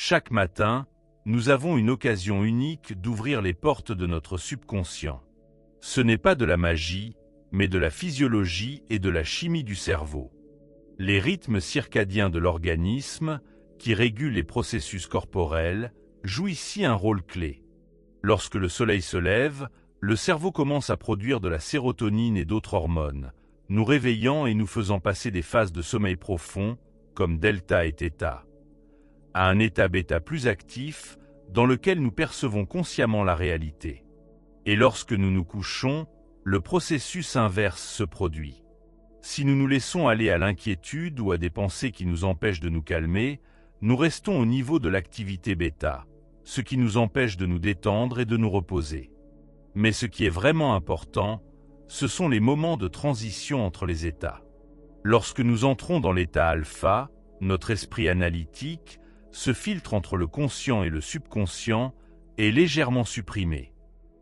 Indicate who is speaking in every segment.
Speaker 1: Chaque matin, nous avons une occasion unique d'ouvrir les portes de notre subconscient. Ce n'est pas de la magie, mais de la physiologie et de la chimie du cerveau. Les rythmes circadiens de l'organisme, qui régulent les processus corporels, jouent ici un rôle clé. Lorsque le soleil se lève, le cerveau commence à produire de la sérotonine et d'autres hormones, nous réveillant et nous faisant passer des phases de sommeil profond, comme delta et theta, à un état bêta plus actif, dans lequel nous percevons consciemment la réalité. Et lorsque nous nous couchons, le processus inverse se produit. Si nous nous laissons aller à l'inquiétude ou à des pensées qui nous empêchent de nous calmer, nous restons au niveau de l'activité bêta, ce qui nous empêche de nous détendre et de nous reposer. Mais ce qui est vraiment important, ce sont les moments de transition entre les états. Lorsque nous entrons dans l'état alpha, notre esprit analytique, ce filtre entre le conscient et le subconscient, est légèrement supprimé.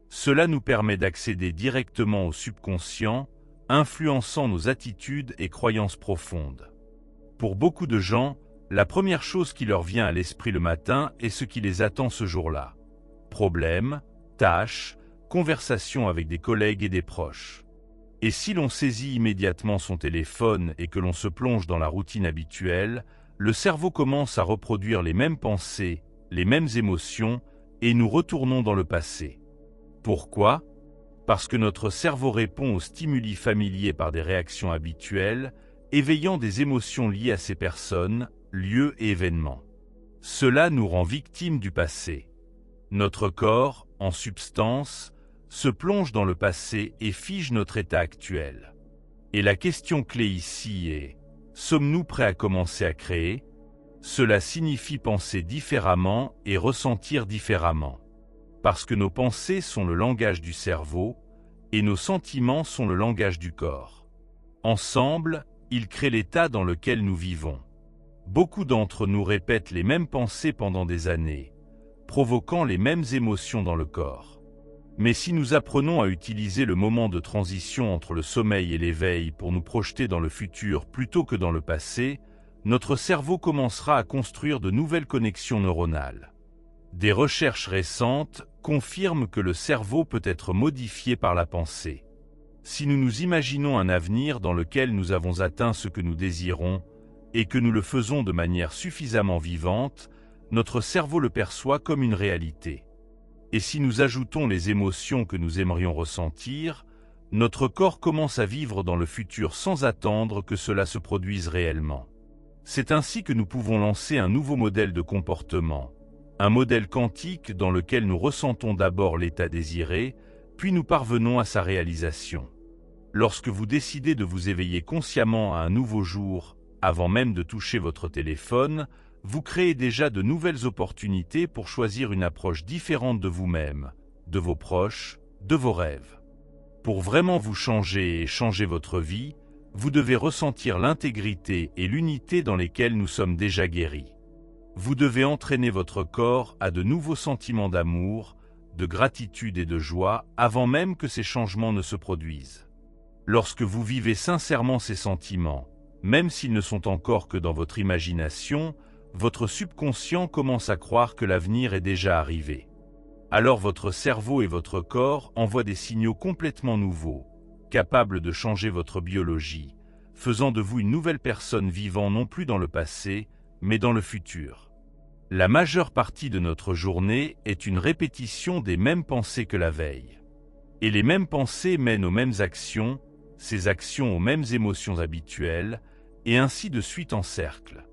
Speaker 1: Cela nous permet d'accéder directement au subconscient, influençant nos attitudes et croyances profondes. Pour beaucoup de gens, la première chose qui leur vient à l'esprit le matin est ce qui les attend ce jour-là. Problèmes, tâches, conversations avec des collègues et des proches. Et si l'on saisit immédiatement son téléphone et que l'on se plonge dans la routine habituelle, le cerveau commence à reproduire les mêmes pensées, les mêmes émotions, et nous retournons dans le passé. Pourquoi ? Parce que notre cerveau répond aux stimuli familiers par des réactions habituelles, éveillant des émotions liées à ces personnes, lieux et événements. Cela nous rend victimes du passé. Notre corps, en substance, se plonge dans le passé et fige notre état actuel. Et la question clé ici est: sommes-nous prêts à commencer à créer ? Cela signifie penser différemment et ressentir différemment. Parce que nos pensées sont le langage du cerveau et nos sentiments sont le langage du corps. Ensemble, ils créent l'état dans lequel nous vivons. Beaucoup d'entre nous répètent les mêmes pensées pendant des années, provoquant les mêmes émotions dans le corps. Mais si nous apprenons à utiliser le moment de transition entre le sommeil et l'éveil pour nous projeter dans le futur plutôt que dans le passé, notre cerveau commencera à construire de nouvelles connexions neuronales. Des recherches récentes confirment que le cerveau peut être modifié par la pensée. Si nous nous imaginons un avenir dans lequel nous avons atteint ce que nous désirons, et que nous le faisons de manière suffisamment vivante, notre cerveau le perçoit comme une réalité. Et si nous ajoutons les émotions que nous aimerions ressentir, notre corps commence à vivre dans le futur sans attendre que cela se produise réellement. C'est ainsi que nous pouvons lancer un nouveau modèle de comportement, un modèle quantique dans lequel nous ressentons d'abord l'état désiré, puis nous parvenons à sa réalisation. Lorsque vous décidez de vous éveiller consciemment à un nouveau jour, avant même de toucher votre téléphone, vous créez déjà de nouvelles opportunités pour choisir une approche différente de vous-même, de vos proches, de vos rêves. Pour vraiment vous changer et changer votre vie, vous devez ressentir l'intégrité et l'unité dans lesquelles nous sommes déjà guéris. Vous devez entraîner votre corps à de nouveaux sentiments d'amour, de gratitude et de joie avant même que ces changements ne se produisent. Lorsque vous vivez sincèrement ces sentiments, même s'ils ne sont encore que dans votre imagination, votre subconscient commence à croire que l'avenir est déjà arrivé. Alors votre cerveau et votre corps envoient des signaux complètement nouveaux, capables de changer votre biologie, faisant de vous une nouvelle personne vivant non plus dans le passé, mais dans le futur. La majeure partie de notre journée est une répétition des mêmes pensées que la veille. Et les mêmes pensées mènent aux mêmes actions, ces actions aux mêmes émotions habituelles, et ainsi de suite en cercle.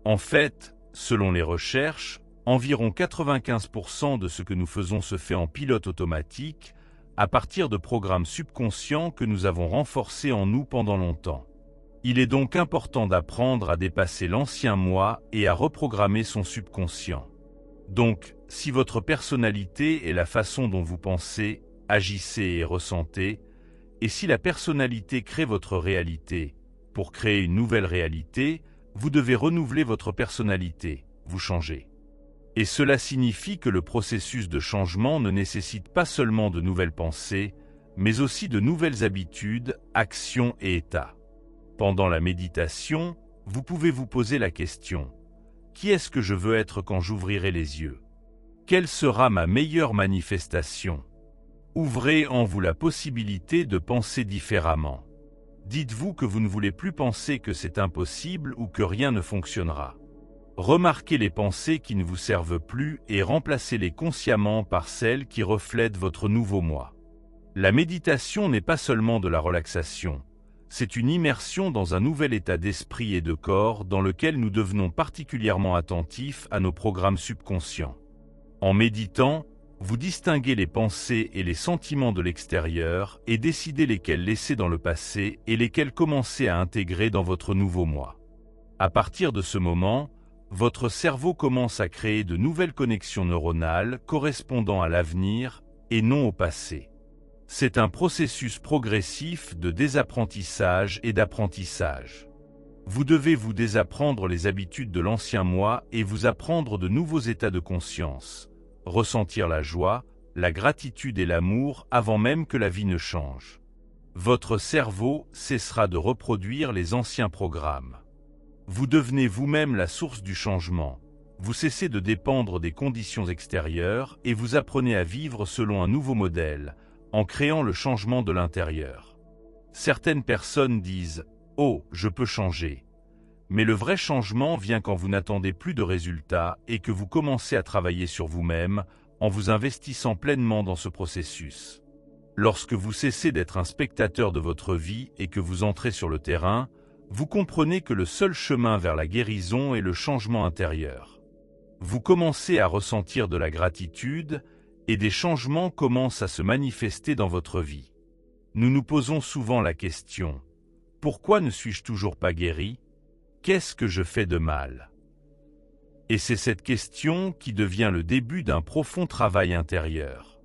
Speaker 1: En fait, selon les recherches, environ 95% de ce que nous faisons se fait en pilote automatique, à partir de programmes subconscients que nous avons renforcés en nous pendant longtemps. Il est donc important d'apprendre à dépasser l'ancien moi et à reprogrammer son subconscient. Donc, si votre personnalité est la façon dont vous pensez, agissez et ressentez, et si la personnalité crée votre réalité, pour créer une nouvelle réalité, vous devez renouveler votre personnalité, vous changer. Et cela signifie que le processus de changement ne nécessite pas seulement de nouvelles pensées, mais aussi de nouvelles habitudes, actions et états. Pendant la méditation, vous pouvez vous poser la question: Qui est-ce que je veux être quand j'ouvrirai les yeux? Quelle sera ma meilleure manifestation? Ouvrez en vous la possibilité de penser différemment. Dites-vous que vous ne voulez plus penser que c'est impossible ou que rien ne fonctionnera. Remarquez les pensées qui ne vous servent plus et remplacez-les consciemment par celles qui reflètent votre nouveau moi. La méditation n'est pas seulement de la relaxation, c'est une immersion dans un nouvel état d'esprit et de corps dans lequel nous devenons particulièrement attentifs à nos programmes subconscients. En méditant, vous distinguez les pensées et les sentiments de l'extérieur et décidez lesquels laisser dans le passé et lesquels commencer à intégrer dans votre nouveau moi. À partir de ce moment, votre cerveau commence à créer de nouvelles connexions neuronales correspondant à l'avenir et non au passé. C'est un processus progressif de désapprentissage et d'apprentissage. Vous devez vous désapprendre les habitudes de l'ancien moi et vous apprendre de nouveaux états de conscience, ressentir la joie, la gratitude et l'amour avant même que la vie ne change. Votre cerveau cessera de reproduire les anciens programmes. Vous devenez vous-même la source du changement. Vous cessez de dépendre des conditions extérieures et vous apprenez à vivre selon un nouveau modèle, en créant le changement de l'intérieur. Certaines personnes disent « Oh, je peux changer ». Mais le vrai changement vient quand vous n'attendez plus de résultats et que vous commencez à travailler sur vous-même en vous investissant pleinement dans ce processus. Lorsque vous cessez d'être un spectateur de votre vie et que vous entrez sur le terrain, vous comprenez que le seul chemin vers la guérison est le changement intérieur. Vous commencez à ressentir de la gratitude et des changements commencent à se manifester dans votre vie. Nous nous posons souvent la question « Pourquoi ne suis-je toujours pas guéri ? Qu'est-ce que je fais de mal ?» Et c'est cette question qui devient le début d'un profond travail intérieur.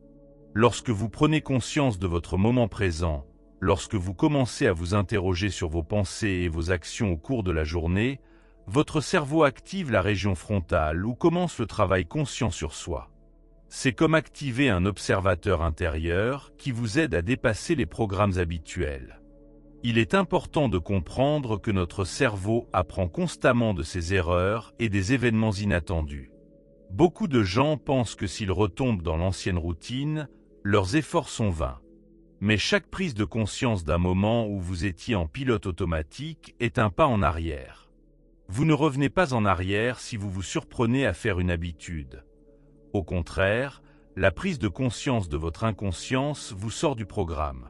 Speaker 1: Lorsque vous prenez conscience de votre moment présent, lorsque vous commencez à vous interroger sur vos pensées et vos actions au cours de la journée, votre cerveau active la région frontale où commence le travail conscient sur soi. C'est comme activer un observateur intérieur qui vous aide à dépasser les programmes habituels. Il est important de comprendre que notre cerveau apprend constamment de ses erreurs et des événements inattendus. Beaucoup de gens pensent que s'ils retombent dans l'ancienne routine, leurs efforts sont vains. Mais chaque prise de conscience d'un moment où vous étiez en pilote automatique est un pas en arrière. Vous ne revenez pas en arrière si vous vous surprenez à faire une habitude. Au contraire, la prise de conscience de votre inconscience vous sort du programme.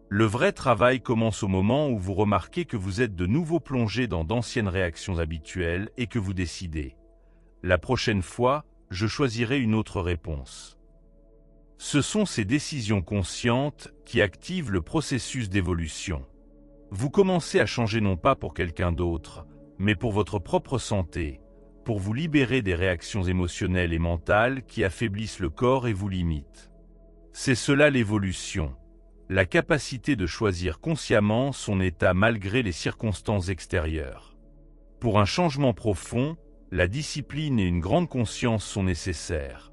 Speaker 1: Le vrai travail commence au moment où vous remarquez que vous êtes de nouveau plongé dans d'anciennes réactions habituelles et que vous décidez « La prochaine fois, je choisirai une autre réponse ». Ce sont ces décisions conscientes qui activent le processus d'évolution. Vous commencez à changer non pas pour quelqu'un d'autre, mais pour votre propre santé, pour vous libérer des réactions émotionnelles et mentales qui affaiblissent le corps et vous limitent. C'est cela l'évolution, la capacité de choisir consciemment son état malgré les circonstances extérieures. Pour un changement profond, la discipline et une grande conscience sont nécessaires,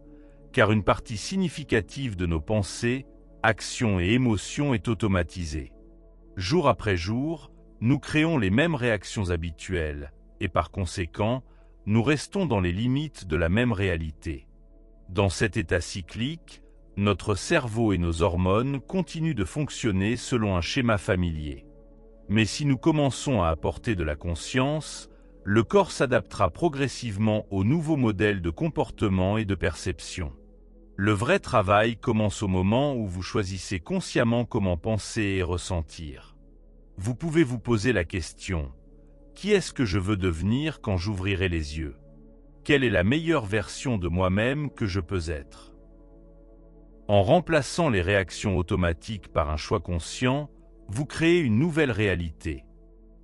Speaker 1: car une partie significative de nos pensées, actions et émotions est automatisée. Jour après jour, nous créons les mêmes réactions habituelles, et par conséquent, nous restons dans les limites de la même réalité. Dans cet état cyclique, notre cerveau et nos hormones continuent de fonctionner selon un schéma familier. Mais si nous commençons à apporter de la conscience, le corps s'adaptera progressivement aux nouveaux modèles de comportement et de perception. Le vrai travail commence au moment où vous choisissez consciemment comment penser et ressentir. Vous pouvez vous poser la question « Qui est-ce que je veux devenir quand j'ouvrirai les yeux ? Quelle est la meilleure version de moi-même que je peux être ?» En remplaçant les réactions automatiques par un choix conscient, vous créez une nouvelle réalité.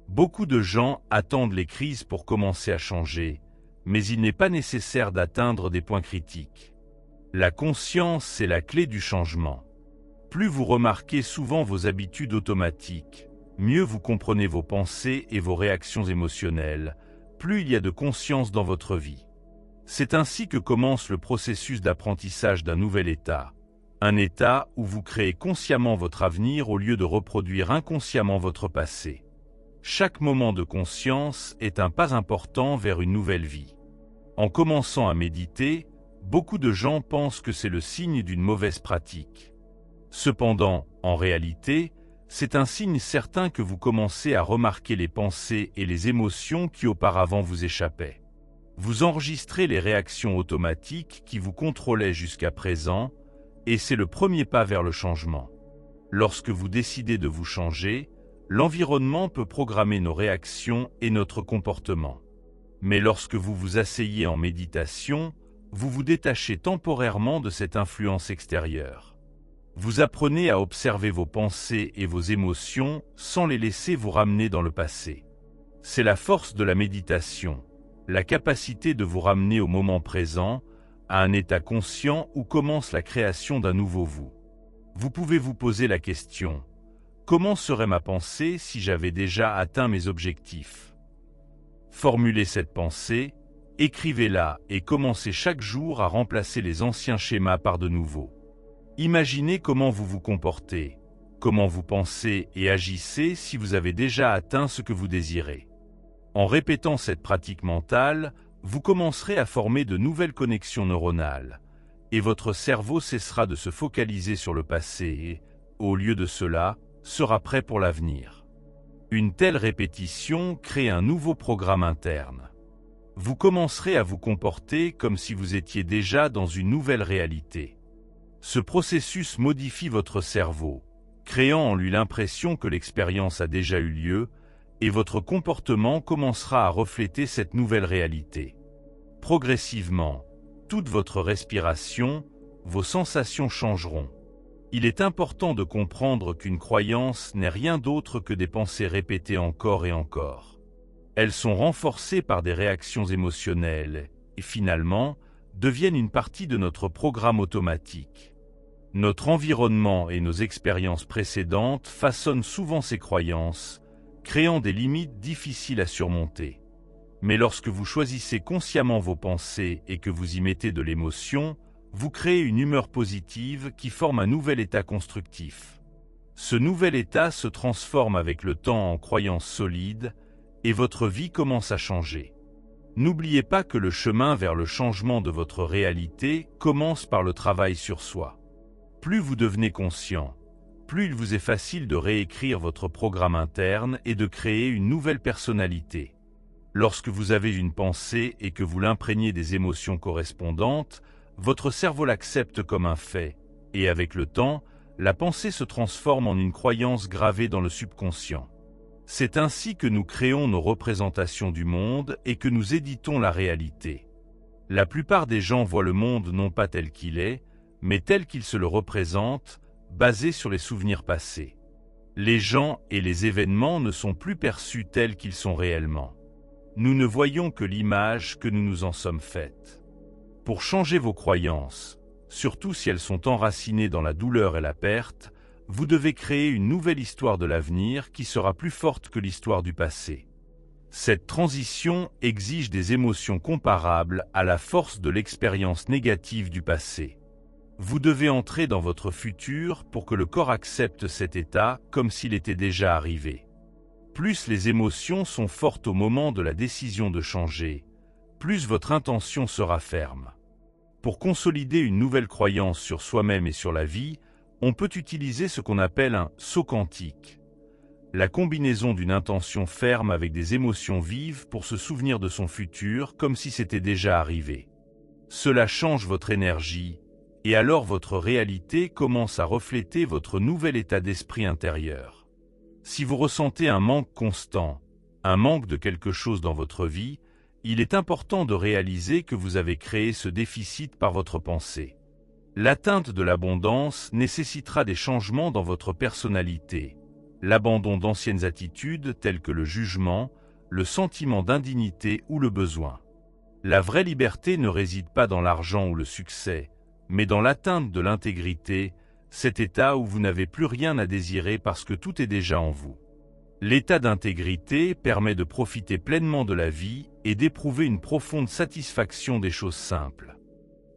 Speaker 1: Beaucoup de gens attendent les crises pour commencer à changer, mais il n'est pas nécessaire d'atteindre des points critiques. La conscience est la clé du changement. Plus vous remarquez souvent vos habitudes automatiques, mieux vous comprenez vos pensées et vos réactions émotionnelles, plus il y a de conscience dans votre vie. C'est ainsi que commence le processus d'apprentissage d'un nouvel état. Un état où vous créez consciemment votre avenir au lieu de reproduire inconsciemment votre passé. Chaque moment de conscience est un pas important vers une nouvelle vie. En commençant à méditer, beaucoup de gens pensent que c'est le signe d'une mauvaise pratique. Cependant, en réalité, c'est un signe certain que vous commencez à remarquer les pensées et les émotions qui auparavant vous échappaient. Vous enregistrez les réactions automatiques qui vous contrôlaient jusqu'à présent, et c'est le premier pas vers le changement. Lorsque vous décidez de vous changer, l'environnement peut programmer nos réactions et notre comportement. Mais lorsque vous vous asseyez en méditation, vous vous détachez temporairement de cette influence extérieure. Vous apprenez à observer vos pensées et vos émotions sans les laisser vous ramener dans le passé. C'est la force de la méditation, la capacité de vous ramener au moment présent, à un état conscient où commence la création d'un nouveau vous. Vous pouvez vous poser la question: comment serait ma pensée si j'avais déjà atteint mes objectifs? Formulez cette pensée, écrivez-la et commencez chaque jour à remplacer les anciens schémas par de nouveaux. Imaginez comment vous vous comportez, comment vous pensez et agissez si vous avez déjà atteint ce que vous désirez. En répétant cette pratique mentale, vous commencerez à former de nouvelles connexions neuronales, et votre cerveau cessera de se focaliser sur le passé et, au lieu de cela, sera prêt pour l'avenir. Une telle répétition crée un nouveau programme interne. Vous commencerez à vous comporter comme si vous étiez déjà dans une nouvelle réalité. Ce processus modifie votre cerveau, créant en lui l'impression que l'expérience a déjà eu lieu, et votre comportement commencera à refléter cette nouvelle réalité. Progressivement, toute votre respiration, vos sensations changeront. Il est important de comprendre qu'une croyance n'est rien d'autre que des pensées répétées encore et encore. Elles sont renforcées par des réactions émotionnelles et finalement deviennent une partie de notre programme automatique. Notre environnement et nos expériences précédentes façonnent souvent ces croyances, créant des limites difficiles à surmonter. Mais lorsque vous choisissez consciemment vos pensées et que vous y mettez de l'émotion, vous créez une humeur positive qui forme un nouvel état constructif. Ce nouvel état se transforme avec le temps en croyance solide et votre vie commence à changer. N'oubliez pas que le chemin vers le changement de votre réalité commence par le travail sur soi. Plus vous devenez conscient, plus il vous est facile de réécrire votre programme interne et de créer une nouvelle personnalité. Lorsque vous avez une pensée et que vous l'imprégnez des émotions correspondantes, votre cerveau l'accepte comme un fait, et avec le temps, la pensée se transforme en une croyance gravée dans le subconscient. C'est ainsi que nous créons nos représentations du monde et que nous éditons la réalité. La plupart des gens voient le monde non pas tel qu'il est, mais tel qu'ils se le représentent, basé sur les souvenirs passés. Les gens et les événements ne sont plus perçus tels qu'ils sont réellement. Nous ne voyons que l'image que nous nous en sommes faites. Pour changer vos croyances, surtout si elles sont enracinées dans la douleur et la perte, vous devez créer une nouvelle histoire de l'avenir qui sera plus forte que l'histoire du passé. Cette transition exige des émotions comparables à la force de l'expérience négative du passé. Vous devez entrer dans votre futur pour que le corps accepte cet état comme s'il était déjà arrivé. Plus les émotions sont fortes au moment de la décision de changer, plus votre intention sera ferme. Pour consolider une nouvelle croyance sur soi-même et sur la vie, on peut utiliser ce qu'on appelle un saut quantique. La combinaison d'une intention ferme avec des émotions vives pour se souvenir de son futur comme si c'était déjà arrivé. Cela change votre énergie, et alors votre réalité commence à refléter votre nouvel état d'esprit intérieur. Si vous ressentez un manque constant, un manque de quelque chose dans votre vie, il est important de réaliser que vous avez créé ce déficit par votre pensée. L'atteinte de l'abondance nécessitera des changements dans votre personnalité, l'abandon d'anciennes attitudes telles que le jugement, le sentiment d'indignité ou le besoin. La vraie liberté ne réside pas dans l'argent ou le succès, mais dans l'atteinte de l'intégrité, cet état où vous n'avez plus rien à désirer parce que tout est déjà en vous. L'état d'intégrité permet de profiter pleinement de la vie et d'éprouver une profonde satisfaction des choses simples.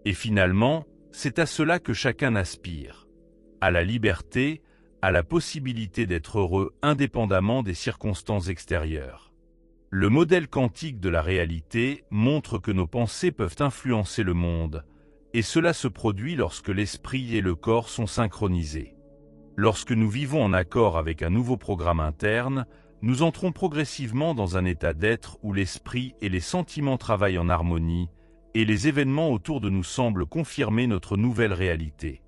Speaker 1: Et finalement, c'est à cela que chacun aspire, à la liberté, à la possibilité d'être heureux indépendamment des circonstances extérieures. Le modèle quantique de la réalité montre que nos pensées peuvent influencer le monde, et cela se produit lorsque l'esprit et le corps sont synchronisés. Lorsque nous vivons en accord avec un nouveau programme interne, nous entrons progressivement dans un état d'être où l'esprit et les sentiments travaillent en harmonie, et les événements autour de nous semblent confirmer notre nouvelle réalité.